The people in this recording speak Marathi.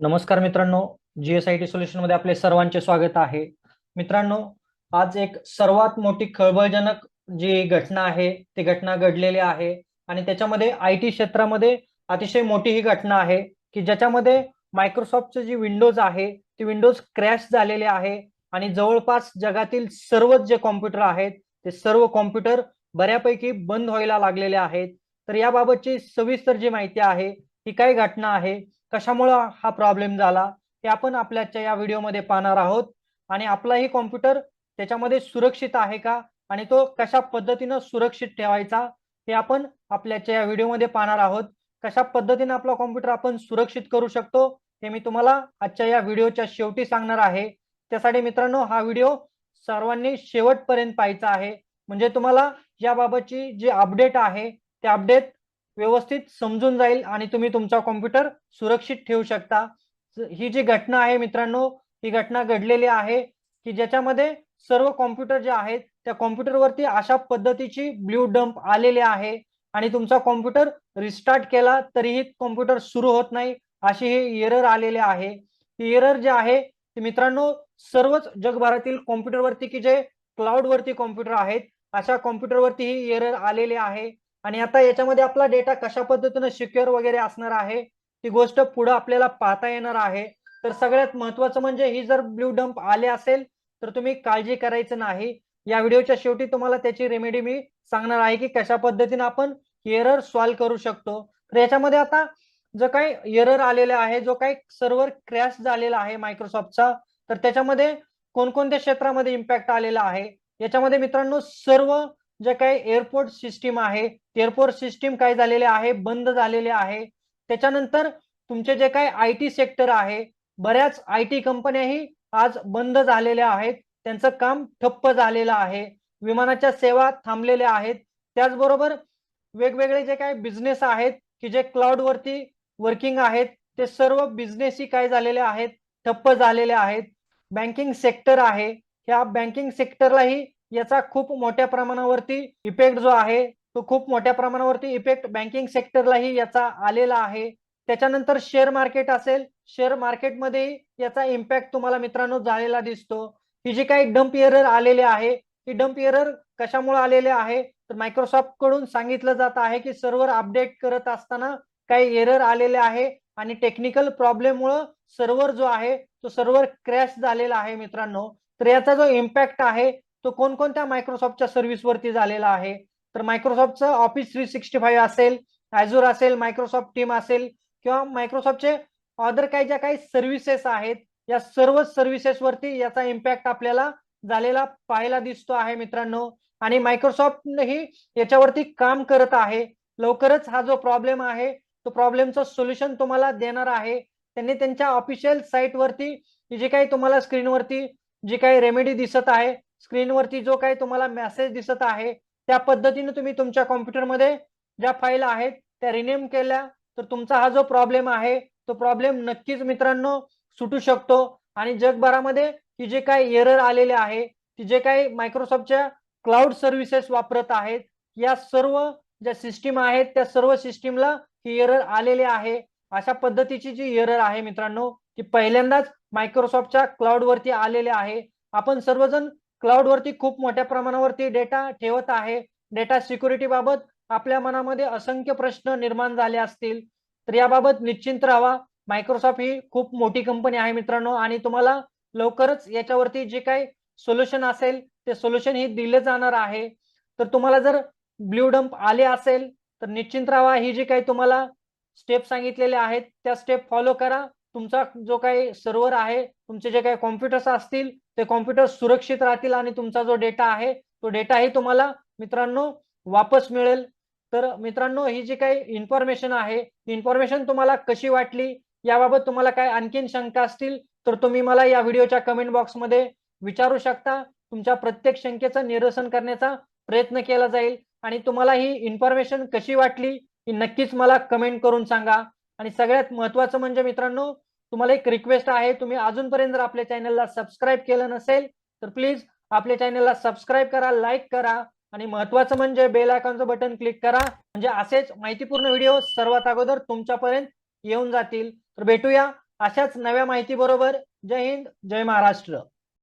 नमस्कार मित्रांनो, जीएसआयटी सोल्युशन मध्ये आपले सर्वांचे स्वागत आहे. मित्रांनो, आज एक सर्वात मोठी खळबळजनक जी घटना आहे ती घटना घडलेली आहे आणि त्याच्यामध्ये आयटी क्षेत्रामध्ये अतिशय मोठी ही घटना आहे की ज्याच्यामध्ये मायक्रोसॉफ्टचे जी विंडोज आहे ती विंडोज क्रॅश झालेले आहे आणि जवळपास जगातील सर्वच जे कॉम्प्युटर आहेत ते सर्व कॉम्प्युटर बऱ्यापैकी बंद व्हायला लागलेले आहेत. तर याबाबतची सविस्तर जी माहिती आहे ती काय घटना आहे, कशामुळं हा प्रॉब्लेम झाला, हे आपण आपल्याच्या या व्हिडिओमध्ये पाहणार आहोत. आणि आपलाही कॉम्प्युटर त्याच्यामध्ये सुरक्षित आहे का आणि तो कशा पद्धतीनं सुरक्षित ठेवायचा हे आपण आपल्याच्या या व्हिडिओमध्ये पाहणार आहोत. कशा पद्धतीने आपला कॉम्प्युटर आपण सुरक्षित करू शकतो हे मी तुम्हाला आजच्या या व्हिडिओच्या शेवटी सांगणार आहे. त्यासाठी मित्रांनो, हा व्हिडिओ सर्वांनी शेवटपर्यंत पाहायचा आहे, म्हणजे तुम्हाला याबाबतची जी अपडेट आहे ते अपडेट व्यवस्थित समजून जाईल आणि तुम्ही तुमचा कॉम्प्युटर सुरक्षित ठेवू शकता. ही जी घटना आहे मित्रांनो, ही घटना घडलेली आहे की ज्याच्यामध्ये सर्व कॉम्प्युटर जे आहेत त्या कॉम्प्युटरवरती अशा पद्धतीची ब्ल्यू डंप आलेली आहे आणि तुमचा कॉम्प्युटर रिस्टार्ट केला तरीही कॉम्प्युटर सुरू होत नाही, अशी ही एरर आलेली आहे. ही एरर जे आहे ते मित्रांनो सर्वच जगभरातील कॉम्प्युटरवरती की जे क्लाउड वरती कॉम्प्युटर आहेत अशा कॉम्प्युटरवरती ही एरर आलेली आहे. आणि आता याच्यामध्ये आपला डेटा कशा पद्धतीने सिक्युअर वगैरे असणार आहे ती गोष्ट पुढे आपल्याला पाहता येणार आहे. तर सगळ्यात महत्त्वाचं म्हणजे ही जर ब्ल्यू डंप आले असेल तर तुम्ही काळजी करायचं नाही. या व्हिडिओच्या शेवटी तुम्हाला त्याची रेमेडी मी सांगणार आहे की कशा पद्धतीने आपण एरर सॉल्व्ह करू शकतो. तर याच्यामध्ये आता जो काही एरर आलेला आहे, जो काही सर्व्हर क्रॅश झालेला आहे मायक्रोसॉफ्टचा, तर त्याच्यामध्ये कोणकोणत्या क्षेत्रामध्ये इम्पॅक्ट आलेला आहे. याच्यामध्ये मित्रांनो सर्व जे काही एअरपोर्ट सिस्टीम आहे, एअरपोर्ट सिस्टीम काय झालेले आहे, बंद झालेले आहे. त्याच्यानंतर तुमचे जे काही आयटी सेक्टर आहे, बऱ्याच आयटी कंपन्याही आज बंद झालेल्या आहेत, त्यांचं काम ठप्प झालेलं आहे. विमानाच्या सेवा थांबलेल्या आहेत. त्याचबरोबर वेगवेगळे जे काही बिझनेस आहेत की जे क्लाउड वरती वर्किंग आहेत ते सर्व बिझनेसही काय झालेले आहेत, ठप्प झालेले आहेत. बँकिंग सेक्टर आहे, या बँकिंग सेक्टरलाही याचा खूप मोठ्या प्रमाणावरती इफेक्ट जो आहे तो खूप मोठ्या प्रमाणावरती इफेक्ट बँकिंग सेक्टरलाही याचा आलेला आहे. त्याच्यानंतर शेअर मार्केट असेल, शेअर मार्केटमध्ये याचा इम्पॅक्ट तुम्हाला मित्रांनो झालेला दिसतो. ही जी काही डंप एरर आलेले आहे, ही डंप एरर कशामुळे आलेले आहे, तर मायक्रोसॉफ्ट कडून सांगितलं जात आहे की सर्व्हर अपडेट करत असताना काही एरर आलेले आहे आणि टेक्निकल प्रॉब्लेममुळे सर्व्हर जो आहे तो सर्व्हर क्रॅश झालेला आहे मित्रांनो. तर याचा जो इम्पॅक्ट आहे तो कोणकोणत्या मायक्रोसॉफ्टच्या सर्व्हिसवरती झालेला आहे, तर मायक्रोसॉफ्टचं ऑफिस 365 असेल, ॲझुर असेल, मायक्रोसॉफ्ट टीम असेल किंवा मायक्रोसॉफ्टचे अदर काही ज्या काही सर्व्हिसेस आहेत या सर्व सर्व्हिसेसवरती याचा इम्पॅक्ट आपल्याला झालेला पाहायला दिसतो आहे मित्रांनो. आणि मायक्रोसॉफ्टही याच्यावरती काम करत आहे. लवकरच हा जो प्रॉब्लेम आहे तो प्रॉब्लेमचं सोल्युशन तुम्हाला देणार आहे. त्यांनी त्यांच्या ऑफिशियल साईटवरती जी काही तुम्हाला स्क्रीनवरती जी काही रेमेडी दिसत आहे, स्क्रीनवरती जो काही तुम्हाला मेसेज दिसत आहे त्या पद्धतीने तुम्ही तुमच्या कॉम्प्युटरमध्ये ज्या फाईल आहेत त्या रिनेम केल्या तर तुमचा हा जो प्रॉब्लेम आहे तो प्रॉब्लेम नक्कीच मित्रांनो सुटू शकतो. आणि जगभरामध्ये ही जे काही एरर आलेले आहे, की जे काही मायक्रोसॉफ्टच्या क्लाउड सर्व्हिसेस वापरत आहेत, या सर्व ज्या सिस्टीम आहेत त्या सर्व सिस्टीमला ही एरर आलेली आहे. अशा पद्धतीची जी एरर आहे मित्रांनो ती पहिल्यांदाच मायक्रोसॉफ्टच्या क्लाउड वरती आलेले आहे. आपण सर्वजण क्लाउड वरती खूप मोठ्या प्रमाणावरती डेटा ठेवत आहे. डेटा सिक्युरिटी बाबत आपल्या मनामध्ये असंख्य प्रश्न निर्माण झाले असतील, तर याबाबत निश्चिंत राहा. मायक्रोसॉफ्ट ही खूप मोठी कंपनी आहे मित्रांनो आणि तुम्हाला लवकरच याच्यावरती जे काही सोल्युशन असेल ते सोल्युशन ही दिले जाणार आहे. तर तुम्हाला जर ब्ल्यू डंप आले असेल तर निश्चिंत राहा. ही जी काही तुम्हाला स्टेप सांगितलेले आहेत त्या स्टेप फॉलो करा. तुमचा जो काही सर्व्हर आहे, तुमचे जे काही कॉम्प्युटर्स असतील ते कॉम्प्युटर सुरक्षित राहतील आणि तुमचा जो डेटा आहे तो डेटाही तुम्हाला मित्रांनो वापस मिळेल. तर मित्रांनो, ही जी काही इन्फॉर्मेशन आहे, इन्फॉर्मेशन तुम्हाला कशी वाटली, याबाबत तुम्हाला काय आणखीन शंका असतील तर तुम्ही मला या व्हिडिओच्या कमेंट बॉक्समध्ये विचारू शकता. तुमच्या प्रत्येक शंकेचं निरसन करण्याचा प्रयत्न केला जाईल. आणि तुम्हाला ही इन्फॉर्मेशन कशी वाटली ही नक्कीच मला कमेंट करून सांगा. आणि सगळ्यात महत्त्वाचं म्हणजे मित्रांनो, तुम्हाला एक रिक्वेस्ट आहे, तुम्ही अजूनपर्यंत जर आपल्या चॅनलला सबस्क्राईब केलं नसेल तर प्लीज आपल्या चॅनलला सबस्क्राईब करा, लाईक करा आणि महत्त्वाचं म्हणजे बेल आयकॉनचं बटन क्लिक करा, म्हणजे असेच माहितीपूर्ण व्हिडिओ सर्वात अगोदर तुमच्यापर्यंत येऊन जातील. तर भेटूया अशाच नव्या माहिती बरोबर जय हिंद, जय महाराष्ट्र.